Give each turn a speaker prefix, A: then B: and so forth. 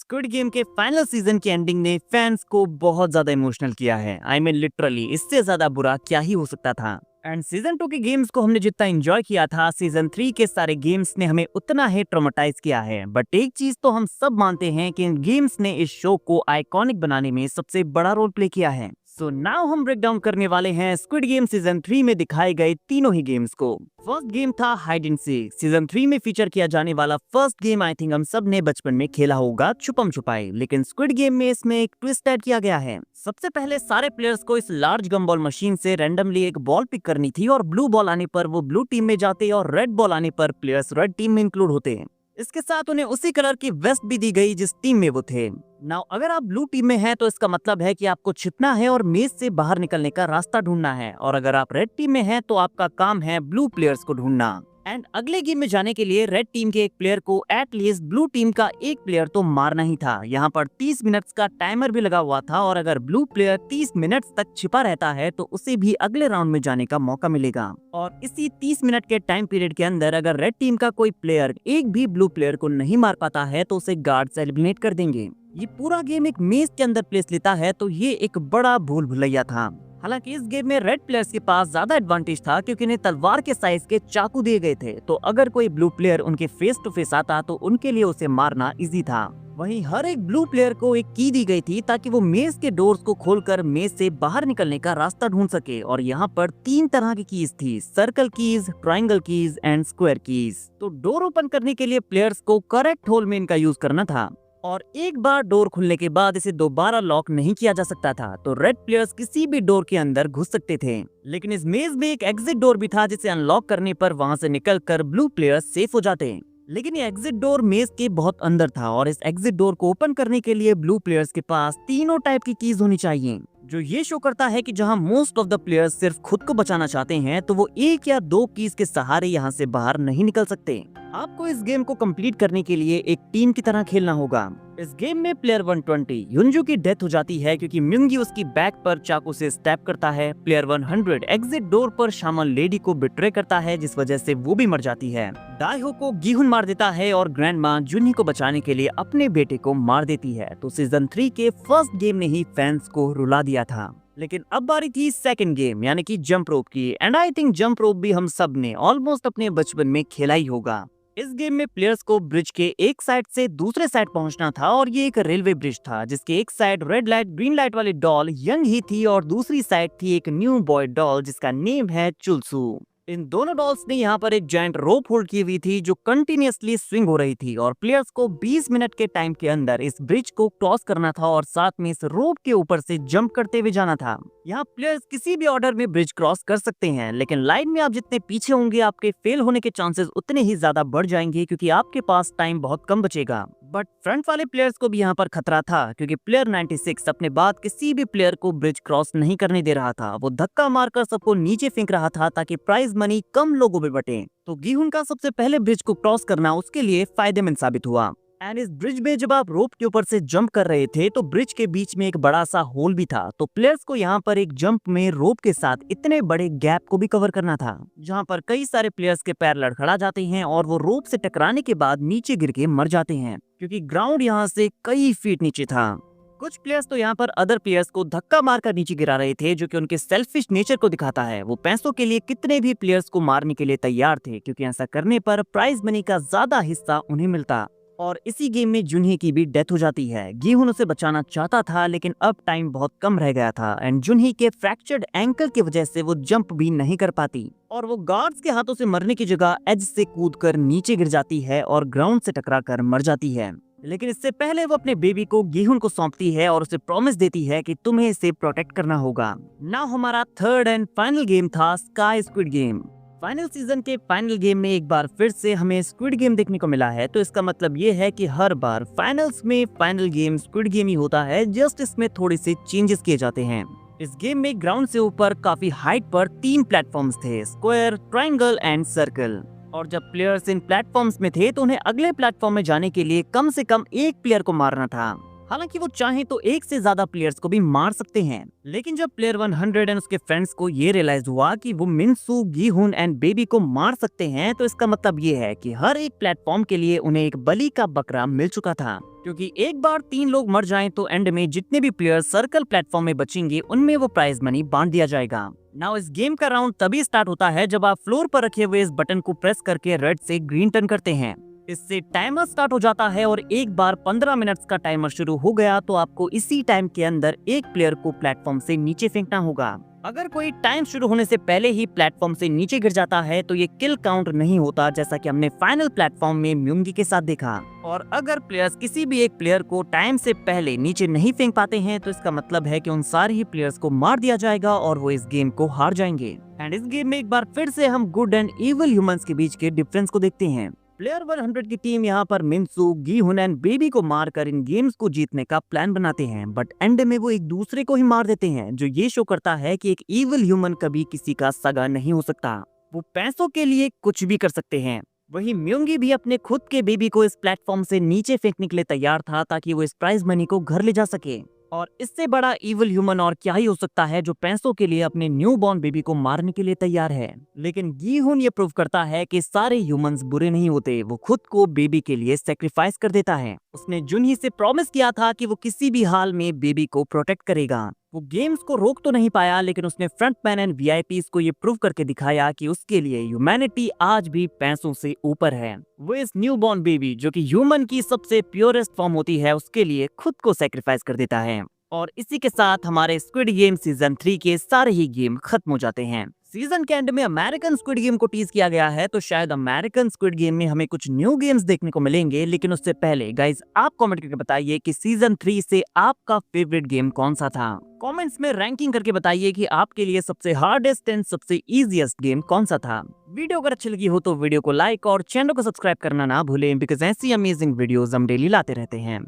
A: Squid game के final season की ending ने फैंस को बहुत ज्यादा इमोशनल किया है। आई मीन लिटरली इससे ज्यादा बुरा क्या ही हो सकता था। एंड सीजन 2 के गेम्स को हमने जितना एंजॉय किया था, सीजन 3 के सारे गेम्स ने हमें उतना ही ट्रॉमेटाइज किया है। बट एक चीज तो हम सब मानते हैं कि इन गेम्स ने इस शो को आइकॉनिक बनाने में सबसे बड़ा रोल प्ले किया है। सो नाउ हम ब्रेक डाउन करने वाले हैं स्क्विड गेम सीजन 3 में दिखाए गए तीनों ही गेम्स को। फर्स्ट गेम था हाइड एंड सीक। सीजन 3 में फीचर किया जाने वाला फर्स्ट गेम आई थिंक हम सब ने बचपन में खेला होगा, छुपम छुपाई। लेकिन स्क्विड गेम में इसमें एक ट्विस्ट ऐड किया गया है। सबसे पहले सारे प्लेयर्स को इस लार्ज गम बॉल मशीन से रैंडमली एक बॉल पिक करनी थी और ब्लू बॉल आने पर वो ब्लू टीम में जाते और रेड बॉल आने पर प्लेयर्स रेड टीम में इंक्लूड होते हैं। इसके साथ उन्हें उसी कलर की वेस्ट भी दी गई जिस टीम में वो थे। नाउ अगर आप ब्लू टीम में हैं तो इसका मतलब है कि आपको छिपना है और मेज से बाहर निकलने का रास्ता ढूंढना है, और अगर आप रेड टीम में हैं तो आपका काम है ब्लू प्लेयर्स को ढूंढना। एंड अगले गेम में जाने के लिए रेड टीम के एक प्लेयर को एटलीस्ट ब्लू टीम का एक प्लेयर तो मारना ही था। यहाँ पर 30 मिनट्स का टाइमर भी लगा हुआ था, और अगर ब्लू प्लेयर 30 मिनट्स तक छिपा रहता है तो उसे भी अगले राउंड में जाने का मौका मिलेगा। और इसी 30 मिनट के टाइम पीरियड के अंदर अगर रेड टीम का कोई प्लेयर एक भी ब्लू प्लेयर को नहीं मार पाता है तो उसे गार्ड्स एलिमिनेट कर देंगे। ये पूरा गेम एक मेज के अंदर प्लेस लेता है, तो ये एक बड़ा भूल भुलैया था। हालांकि इस गेम में रेड प्लेयर्स के पास ज्यादा एडवांटेज था क्योंकि इन्हें तलवार के साइज के चाकू दिए गए थे, तो अगर कोई ब्लू प्लेयर उनके फेस टू फेस आता तो उनके लिए उसे मारना इजी था। वहीं हर एक ब्लू प्लेयर को एक की दी गई थी ताकि वो मेज के डोर्स को खोलकर मेज से बाहर निकलने का रास्ता ढूंढ सके। और यहाँ पर 3 तरह की कीज थी, circle keys, triangle keys and square keys. तो डोर ओपन करने के लिए प्लेयर्स को करेक्ट होल में इनका यूज करना था, और एक बार डोर खुलने के बाद इसे दोबारा लॉक नहीं किया जा सकता था। तो रेड प्लेयर्स किसी भी डोर के अंदर घुस सकते थे, लेकिन इस मेज में एक एग्जिट डोर भी था जिसे अनलॉक करने पर वहां से निकलकर ब्लू प्लेयर्स सेफ हो जाते। लेकिन ये एग्जिट डोर मेज के बहुत अंदर था, और इस एग्जिट डोर को ओपन करने के लिए ब्लू प्लेयर्स के पास तीनों टाइप की कीज होनी चाहिए, जो ये शो करता है कि जहां मोस्ट ऑफ द प्लेयर्स सिर्फ खुद को बचाना चाहते हैं तो वो 1 या 2 कीज के सहारे यहां से बाहर नहीं निकल सकते। आपको इस गेम को कंप्लीट करने के लिए एक टीम की तरह खेलना होगा। इस गेम में प्लेयर 120 युंजू की डेथ हो जाती है क्योंकि म्यूंगी उसकी बैक पर चाकू से स्टैब करता है। प्लेयर 100 एग्जिट डोर पर शामल लेडी को बिट्रे करता है, जिस वजह से वो भी मर जाती है। डाइहो को गीहुन मार देता है, और ग्रैंडमा जुन्ही को बचाने के लिए अपने बेटे को मार देती है। तो सीजन 3 के फर्स्ट गेम ने ही फैंस को रुला दिया था। लेकिन अब बारी थी सेकंड गेम यानी कि जंप रोप की। And I think jump rope भी हम सब ने ऑलमोस्ट अपने बचपन में खेला ही होगा। इस गेम में प्लेयर्स को ब्रिज के एक साइड से दूसरे साइड पहुंचना था, और ये एक रेलवे ब्रिज था जिसके एक side red light green light वाली डॉल यंग ही थी, और दूसरी साइड थी एक न्यू बॉय डॉल जिसका नेम है चुलसू। इन दोनों डॉल्स ने यहाँ पर एक जायंट रोप होल्ड की हुई थी जो कंटिन्यूअसली स्विंग हो रही थी, और प्लेयर्स को 20 मिनट के टाइम के अंदर इस ब्रिज को क्रॉस करना था और साथ में इस रोप के ऊपर से जंप करते हुए जाना था। यहाँ प्लेयर्स किसी भी ऑर्डर में ब्रिज क्रॉस कर सकते हैं, लेकिन लाइन में आप जितने पीछे होंगे आपके फेल होने के चांसेस उतने ही ज्यादा बढ़ जाएंगे क्योंकि आपके पास टाइम बहुत कम बचेगा। बट फ्रंट वाले प्लेयर्स को भी यहाँ पर खतरा था क्योंकि प्लेयर 96 अपने बाद किसी भी प्लेयर को ब्रिज क्रॉस नहीं करने दे रहा था। वो धक्का मारकर सबको नीचे फेंक रहा था ताकि प्राइज मनी कम लोगों में बटे। तो गीहुन का सबसे पहले ब्रिज को क्रॉस करना उसके लिए फायदेमंद साबित हुआ। एंड इस ब्रिज में जब आप रोप के ऊपर से जंप कर रहे थे तो ब्रिज के बीच में एक बड़ा सा होल भी था, तो प्लेयर्स को यहाँ पर एक जंप में रोप के साथ इतने बड़े गैप को भी कवर करना था जहाँ पर कई सारे प्लेयर्स के पैर लड़खड़ा जाते हैं और वो रोप से टकराने के बाद नीचे गिर के मर जाते हैं क्योंकि ग्राउंड यहाँ से कई फीट नीचे था। कुछ प्लेयर्स तो यहाँ पर अदर प्लेयर्स को धक्का मारकर नीचे गिरा रहे थे, जो कि उनके सेल्फिश नेचर को दिखाता है। वो पैसों के लिए कितने भी प्लेयर्स को मारने के लिए तैयार थे क्योंकि ऐसा करने पर प्राइज मनी का ज्यादा हिस्सा उन्हें मिलता। और इसी गेम में जुन्ही की भी डेथ हो जाती है। गीहुन उसे बचाना चाहता था लेकिन अब टाइम बहुत कम रह गया था, एंड जुन्ही के फ्रैक्चर्ड एंकल की वजह से वो जंप भी नहीं कर पाती, और वो गार्ड्स के हाथों से मरने की जगह एज से कूदकर नीचे गिर जाती है और ग्राउंड से टकराकर मर जाती है। लेकिन इससे पहले वो अपने बेबी को गीहुन को सौंपती है और उसे प्रॉमिस देती है कि तुम्हें इसे प्रोटेक्ट करना होगा। नाउ हमारा थर्ड एंड फाइनल गेम था sky squid game. Final season के फाइनल गेम में एक बार फिर से हमें स्क्विड गेम देखने को मिला है, तो इसका मतलब ये है कि हर बार फाइनल्स में फाइनल गेम स्क्विड गेम ही होता है, जस्ट इसमें थोड़े से चेंजेस किए जाते हैं। इस गेम में ग्राउंड से ऊपर काफी हाइट पर 3 प्लेटफॉर्म्स थे, स्क्वायर, ट्रायंगल एंड सर्कल। और जब प्लेयर्स इन प्लेटफॉर्म्स में थे तो उन्हें अगले प्लेटफॉर्म में जाने के लिए कम से कम एक प्लेयर को मारना था। हालांकि वो चाहे तो एक से ज्यादा प्लेयर्स को भी मार सकते हैं, लेकिन जब प्लेयर 100 एंड उसके फ्रेंड्स को ये रियलाइज हुआ कि वो मिनसू, गीहुन एंड बेबी को मार सकते हैं, तो इसका मतलब ये है कि हर एक प्लेटफॉर्म के लिए उन्हें एक बलि का बकरा मिल चुका था। क्योंकि एक बार 3 लोग मर जाएं तो एंड में जितने भी प्लेयर सर्कल प्लेटफॉर्म में बचेंगे उनमें वो प्राइज मनी बांट दिया जाएगा। नाउ इस गेम का राउंड तभी स्टार्ट होता है जब आप फ्लोर पर रखे हुए इस बटन को प्रेस करके रेड से ग्रीन टर्न करते हैं। इससे टाइमर स्टार्ट हो जाता है और एक बार 15 मिनट्स का टाइमर शुरू हो गया तो आपको इसी टाइम के अंदर एक प्लेयर को प्लेटफॉर्म से नीचे फेंकना होगा। अगर कोई टाइम शुरू होने से पहले ही प्लेटफॉर्म से नीचे गिर जाता है तो ये किल काउंट नहीं होता, जैसा कि हमने फाइनल प्लेटफॉर्म में म्यूंगी के साथ देखा। और अगर प्लेयर्स किसी भी एक प्लेयर को टाइम से पहले नीचे नहीं फेंक पाते हैं तो इसका मतलब है कि उन सारे ही प्लेयर्स को मार दिया जाएगा और वो इस गेम को हार जाएंगे। एंड इस गेम में एक बार फिर से हम गुड एंड इविल ह्यूमंस के बीच के डिफरेंस को देखते हैं। प्लेयर 100 की टीम यहाँ पर मिनसू, गीहुन एंड बेबी को मारकर इन गेम्स को जीतने का प्लान बनाते हैं, बट एंड में वो एक दूसरे को ही मार देते हैं, जो ये शो करता है कि एक इविल ह्यूमन कभी किसी का सगा नहीं हो सकता। वो पैसों के लिए कुछ भी कर सकते हैं। वहीं म्योंगी भी अपने खुद के बेबी को इस प्लेटफॉर्म से नीचे फेंकने के लिए तैयार था ताकि वो इस प्राइज मनी को घर ले जा सके। और इससे बड़ा इविल ह्यूमन और क्या ही हो सकता है जो पैसों के लिए अपने न्यू बॉर्न बेबी को मारने के लिए तैयार है। लेकिन गीहुन ये प्रूव करता है कि सारे ह्यूमंस बुरे नहीं होते। वो खुद को बेबी के लिए सेक्रीफाइस कर देता है। उसने जुनही से प्रॉमिस किया था कि वो किसी भी हाल में बेबी को प्रोटेक्ट करेगा। वो गेम्स को रोक तो नहीं पाया, लेकिन उसने फ्रंटमैन एंड वीआईपीज को ये प्रूव करके दिखाया कि उसके लिए ह्यूमैनिटी आज भी पैसों से ऊपर है। वो इस न्यू बॉर्न बेबी, जो कि ह्यूमन की सबसे प्योरेस्ट फॉर्म होती है, उसके लिए खुद को सेक्रीफाइस कर देता है। और इसी के साथ हमारे स्क्विड गेम सीजन 3 के सारे ही गेम खत्म हो जाते हैं। सीजन के एंड में अमेरिकन स्क्विड गेम को टीज किया गया है, तो शायद अमेरिकन स्क्विड गेम में हमें कुछ न्यू गेम्स देखने को मिलेंगे। लेकिन उससे पहले गाइज आप कमेंट करके बताइए कि सीजन 3 से आपका फेवरेट गेम कौन सा था। कमेंट्स में रैंकिंग करके बताइए कि आपके लिए सबसे हार्डेस्ट एंड सबसे इजीएस्ट गेम कौन सा था। वीडियो अगर अच्छी लगी हो तो वीडियो को लाइक और चैनल को सब्सक्राइब करना ना भूलें, बिकॉज ऐसी अमेजिंग वीडियोस हम डेली लाते रहते हैं।